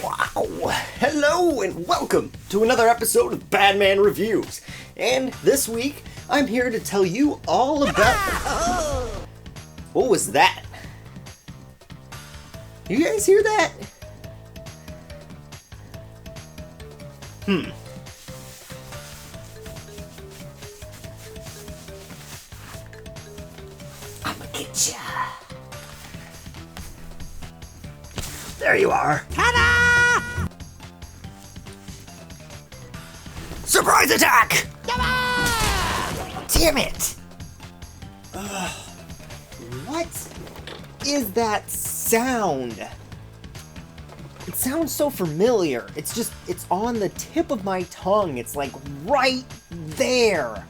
Wow! Hello and welcome to another episode of Badman Reviews. And this week, I'm here to tell you all about... What was that? You guys hear that? I'ma get ya. There you are. Ta-da! Surprise attack! Damn it! What is that sound? It sounds so familiar. It's on the tip of my tongue. It's like right there.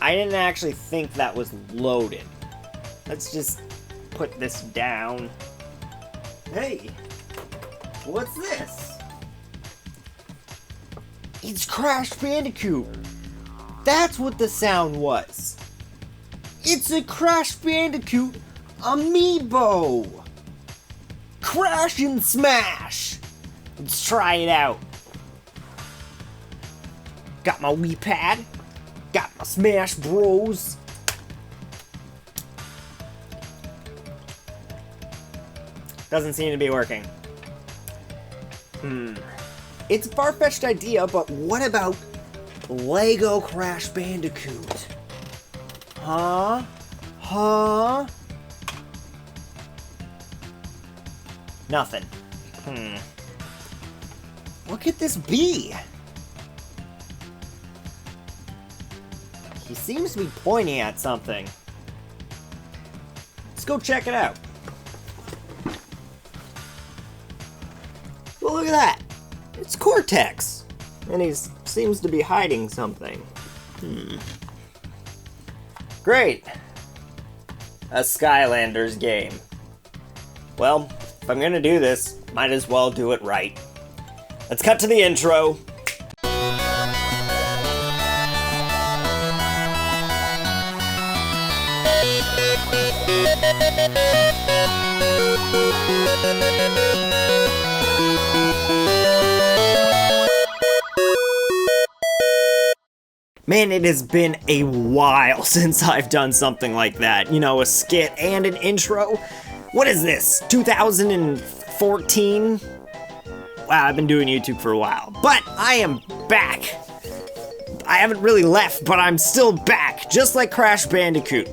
I didn't actually think that was loaded. Let's just put this down. Hey, what's this? It's Crash Bandicoot. That's what the sound was. It's a Crash Bandicoot amiibo. Crash and smash. Let's try it out. Got my Wii pad. Got my Smash Bros. Doesn't seem to be working. It's a far-fetched idea, but what about Lego Crash Bandicoot? Huh? Nothing. What could this be? He seems to be pointing at something. Let's go check it out. Well, look at that. It's Cortex. And he seems to be hiding something. Great. A Skylanders game. Well, if I'm gonna do this, might as well do it right. Let's cut to the intro. Man, it has been a while since I've done something like that. You know, a skit and an intro. What is this, 2014? Wow, I've been doing YouTube for a while. But I am back. I haven't really left, but I'm still back, just like Crash Bandicoot.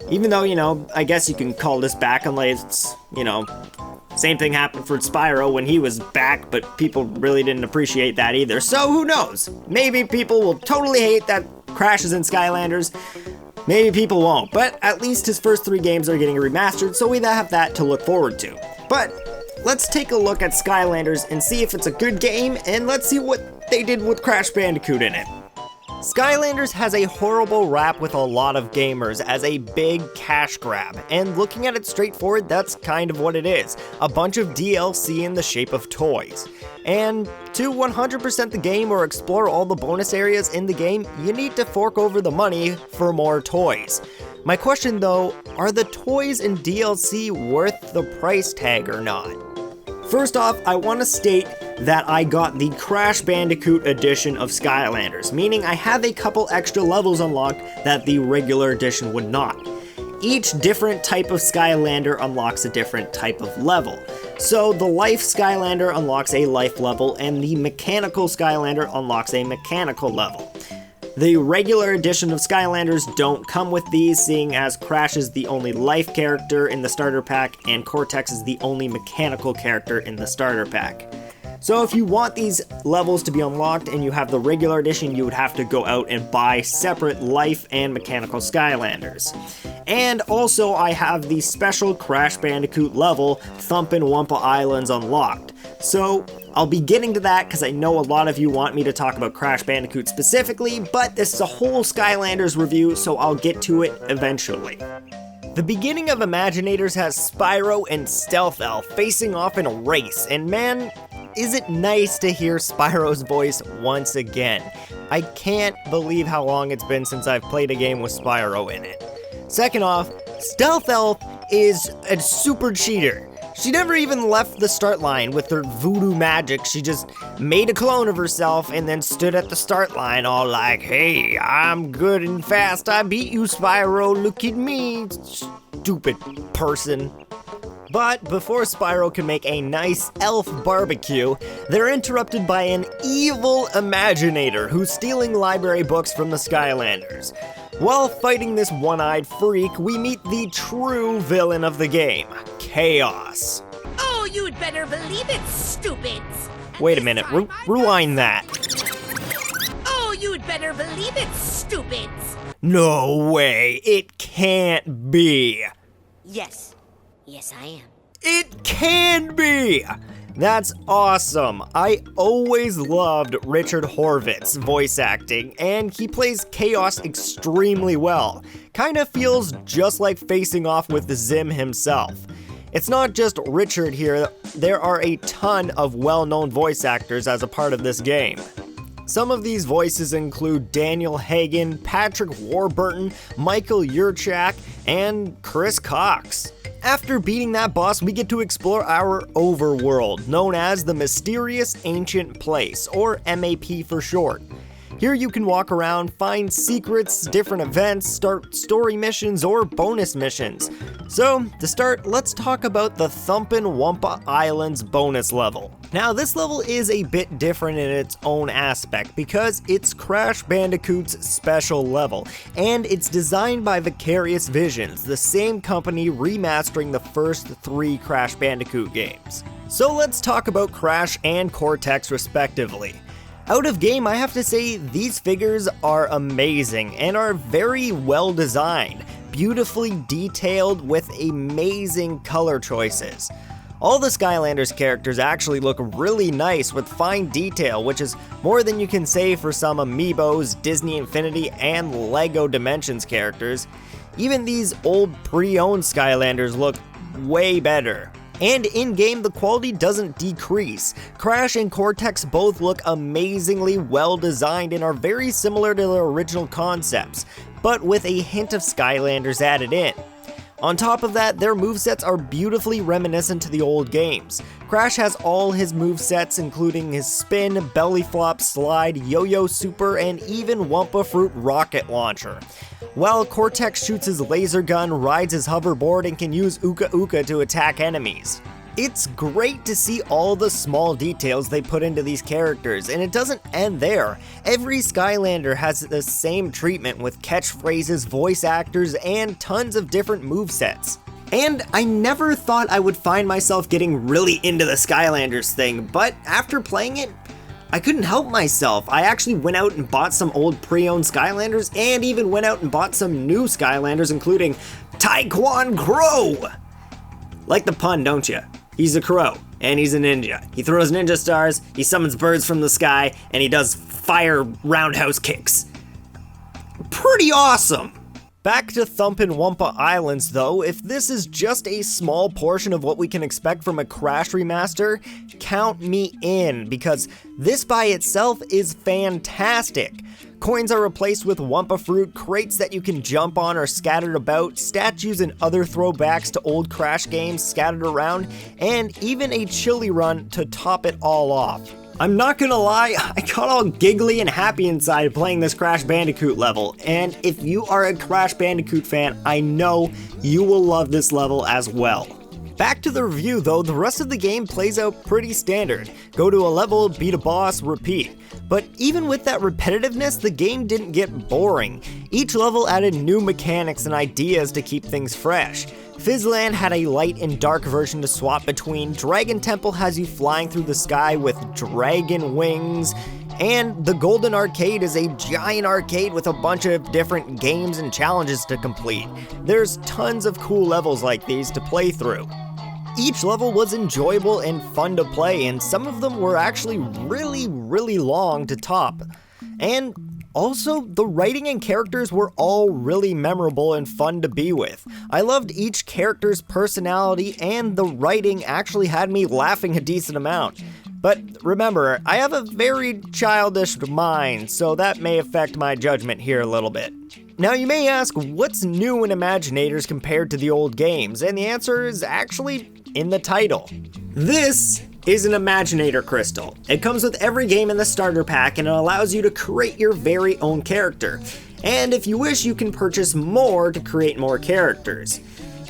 Even though, you know, I guess you can call this back unless, you know, same thing happened for Spyro when he was back, but people really didn't appreciate that either. So who knows? Maybe people will totally hate that Crash is in Skylanders. Maybe people won't, but at least his first 3 games are getting remastered, so we have that to look forward to. But let's take a look at Skylanders and see if it's a good game, and let's see what they did with Crash Bandicoot in it. Skylanders has a horrible rap with a lot of gamers as a big cash grab, and looking at it straightforward, that's kind of what it is. A bunch of DLC in the shape of toys. And to 100% the game or explore all the bonus areas in the game, you need to fork over the money for more toys. My question though, are the toys in DLC worth the price tag or not? First off, I want to state that I got the Crash Bandicoot edition of Skylanders, meaning I have a couple extra levels unlocked that the regular edition would not. Each different type of Skylander unlocks a different type of level. So the Life Skylander unlocks a life level, and the Mechanical Skylander unlocks a mechanical level. The regular edition of Skylanders don't come with these, seeing as Crash is the only life character in the starter pack, and Cortex is the only mechanical character in the starter pack. So if you want these levels to be unlocked and you have the regular edition, you would have to go out and buy separate life and mechanical Skylanders. And also I have the special Crash Bandicoot level, Thumpin Wampa Islands, unlocked. So I'll be getting to that because I know a lot of you want me to talk about Crash Bandicoot specifically, but this is a whole Skylanders review, so I'll get to it eventually. The beginning of Imaginators has Spyro and Stealth Elf facing off in a race, and man, is it nice to hear Spyro's voice once again. I can't believe how long it's been since I've played a game with Spyro in it. Second off, Stealth Elf is a super cheater. She never even left the start line with her voodoo magic. She just made a clone of herself and then stood at the start line all like, hey, I'm good and fast. I beat you, Spyro. Look at me, stupid person. But before Spyro can make a nice elf barbecue, they're interrupted by an evil Imaginator who's stealing library books from the Skylanders. While fighting this one-eyed freak, we meet the true villain of the game, Chaos. Oh, you'd better believe it, stupids! Wait a minute, rewind that. Oh, you'd better believe it, stupids! No way, it can't be. Yes. Yes, I am. It can be! That's awesome. I always loved Richard Horvitz voice acting, and he plays Chaos extremely well. Kinda feels just like facing off with Zim himself. It's not just Richard here, there are a ton of well-known voice actors as a part of this game. Some of these voices include Daniel Hagen, Patrick Warburton, Michael Yurchak, and Chris Cox. After beating that boss, we get to explore our overworld, known as the Mysterious Ancient Place, or MAP for short. Here you can walk around, find secrets, different events, start story missions, or bonus missions. So, to start, let's talk about the Thumpin Wampa Islands bonus level. Now, this level is a bit different in its own aspect because it's Crash Bandicoot's special level, and it's designed by Vicarious Visions, the same company remastering the first 3 Crash Bandicoot games. So let's talk about Crash and Cortex respectively. Out of game, I have to say these figures are amazing and are very well designed, beautifully detailed with amazing color choices. All the Skylanders characters actually look really nice with fine detail, which is more than you can say for some Amiibos, Disney Infinity, and LEGO Dimensions characters. Even these old pre-owned Skylanders look way better. And in-game, the quality doesn't decrease. Crash and Cortex both look amazingly well designed and are very similar to their original concepts, but with a hint of Skylanders added in. On top of that, their movesets are beautifully reminiscent to the old games. Crash has all his movesets, including his spin, belly flop, slide, yo-yo super, and even Wampa Fruit rocket launcher. While Cortex shoots his laser gun, rides his hoverboard, and can use Uka Uka to attack enemies. It's great to see all the small details they put into these characters, and it doesn't end there. Every Skylander has the same treatment with catchphrases, voice actors, and tons of different movesets. And I never thought I would find myself getting really into the Skylanders thing, but after playing it, I couldn't help myself. I actually went out and bought some old pre-owned Skylanders, and even went out and bought some new Skylanders, including Taekwon Crow! Like the pun, don't you? He's a crow, and he's a ninja. He throws ninja stars, he summons birds from the sky, and he does fire roundhouse kicks. Pretty awesome! Back to Thumpin Wampa Islands though, if this is just a small portion of what we can expect from a Crash remaster, count me in, because this by itself is fantastic. Coins are replaced with Wampa Fruit, crates that you can jump on are scattered about, statues and other throwbacks to old Crash games scattered around, and even a chili run to top it all off. I'm not gonna lie, I got all giggly and happy inside playing this Crash Bandicoot level, and if you are a Crash Bandicoot fan, I know you will love this level as well. Back to the review though, the rest of the game plays out pretty standard. Go to a level, beat a boss, repeat. But even with that repetitiveness, the game didn't get boring. Each level added new mechanics and ideas to keep things fresh. Fizzland had a light and dark version to swap between, Dragon Temple has you flying through the sky with dragon wings, and the Golden Arcade is a giant arcade with a bunch of different games and challenges to complete. There's tons of cool levels like these to play through. Each level was enjoyable and fun to play, and some of them were actually really long to top. And also, the writing and characters were all really memorable and fun to be with. I loved each character's personality, and the writing actually had me laughing a decent amount. But remember, I have a very childish mind, so that may affect my judgment here a little bit. Now you may ask, what's new in Imaginators compared to the old games? And the answer is actually in the title. This is an Imaginator Crystal. It comes with every game in the starter pack and it allows you to create your very own character. And if you wish, you can purchase more to create more characters.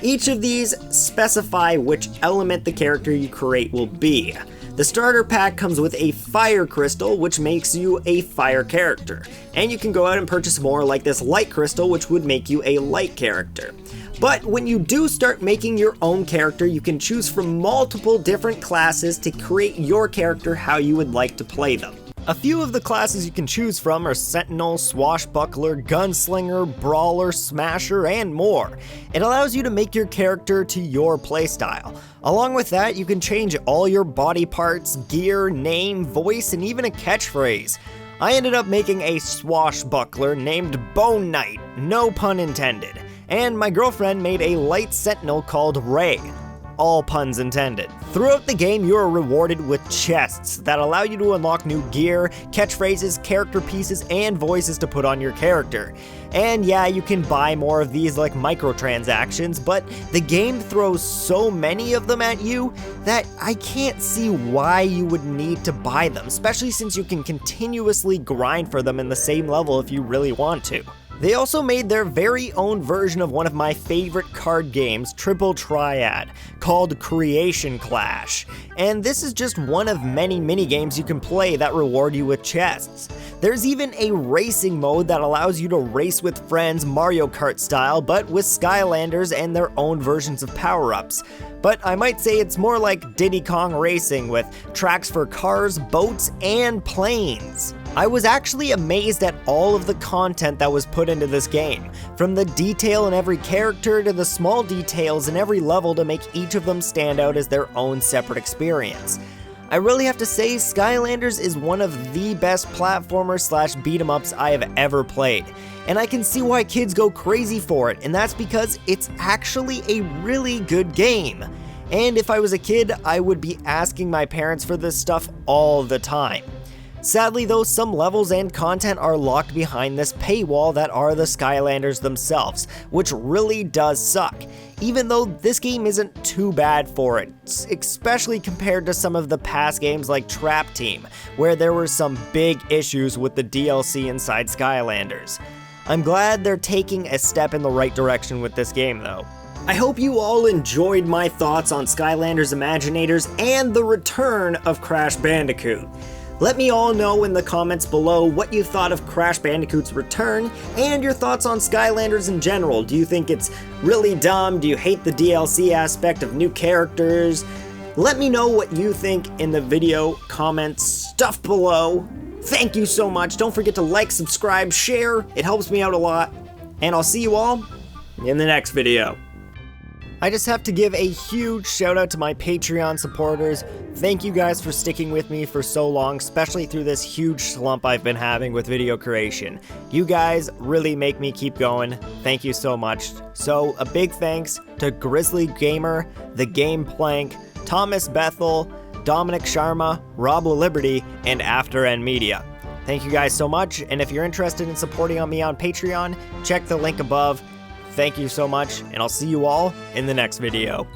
Each of these specify which element the character you create will be. The starter pack comes with a fire crystal, which makes you a fire character. And you can go out and purchase more like this light crystal, which would make you a light character. But when you do start making your own character, you can choose from multiple different classes to create your character how you would like to play them. A few of the classes you can choose from are Sentinel, Swashbuckler, Gunslinger, Brawler, Smasher, and more. It allows you to make your character to your playstyle. Along with that, you can change all your body parts, gear, name, voice, and even a catchphrase. I ended up making a Swashbuckler named Bone Knight, no pun intended. And my girlfriend made a light sentinel called Ray. All puns intended. Throughout the game, you are rewarded with chests that allow you to unlock new gear, catchphrases, character pieces, and voices to put on your character. And yeah, you can buy more of these like microtransactions, but the game throws so many of them at you that I can't see why you would need to buy them, especially since you can continuously grind for them in the same level if you really want to. They also made their very own version of one of my favorite card games, Triple Triad, called Creation Clash. And this is just one of many minigames you can play that reward you with chests. There's even a racing mode that allows you to race with friends Mario Kart style, but with Skylanders and their own versions of power-ups. But I might say it's more like Diddy Kong Racing with tracks for cars, boats, and planes. I was actually amazed at all of the content that was put into this game, from the detail in every character to the small details in every level to make each of them stand out as their own separate experience. I really have to say, Skylanders is one of the best platformers slash beat-em-ups I have ever played, and I can see why kids go crazy for it, and that's because it's actually a really good game. And if I was a kid, I would be asking my parents for this stuff all the time. Sadly though, some levels and content are locked behind this paywall that are the Skylanders themselves, which really does suck, even though this game isn't too bad for it, especially compared to some of the past games like Trap Team, where there were some big issues with the DLC inside Skylanders. I'm glad they're taking a step in the right direction with this game though. I hope you all enjoyed my thoughts on Skylanders Imaginators and the return of Crash Bandicoot. Let me all know in the comments below what you thought of Crash Bandicoot's return and your thoughts on Skylanders in general. Do you think it's really dumb? Do you hate the DLC aspect of new characters? Let me know what you think in the video comments stuff below. Thank you so much. Don't forget to like, subscribe, share. It helps me out a lot. And I'll see you all in the next video. I just have to give a huge shout out to my Patreon supporters. Thank you guys for sticking with me for so long, especially through this huge slump I've been having with video creation. You guys really make me keep going. Thank you so much. So a big thanks to Grizzly Gamer, The Game Plank, Thomas Bethel, Dominic Sharma, Rob Liberty, and After End Media. Thank you guys so much, and if you're interested in supporting me on Patreon, check the link above. Thank you so much, and I'll see you all in the next video.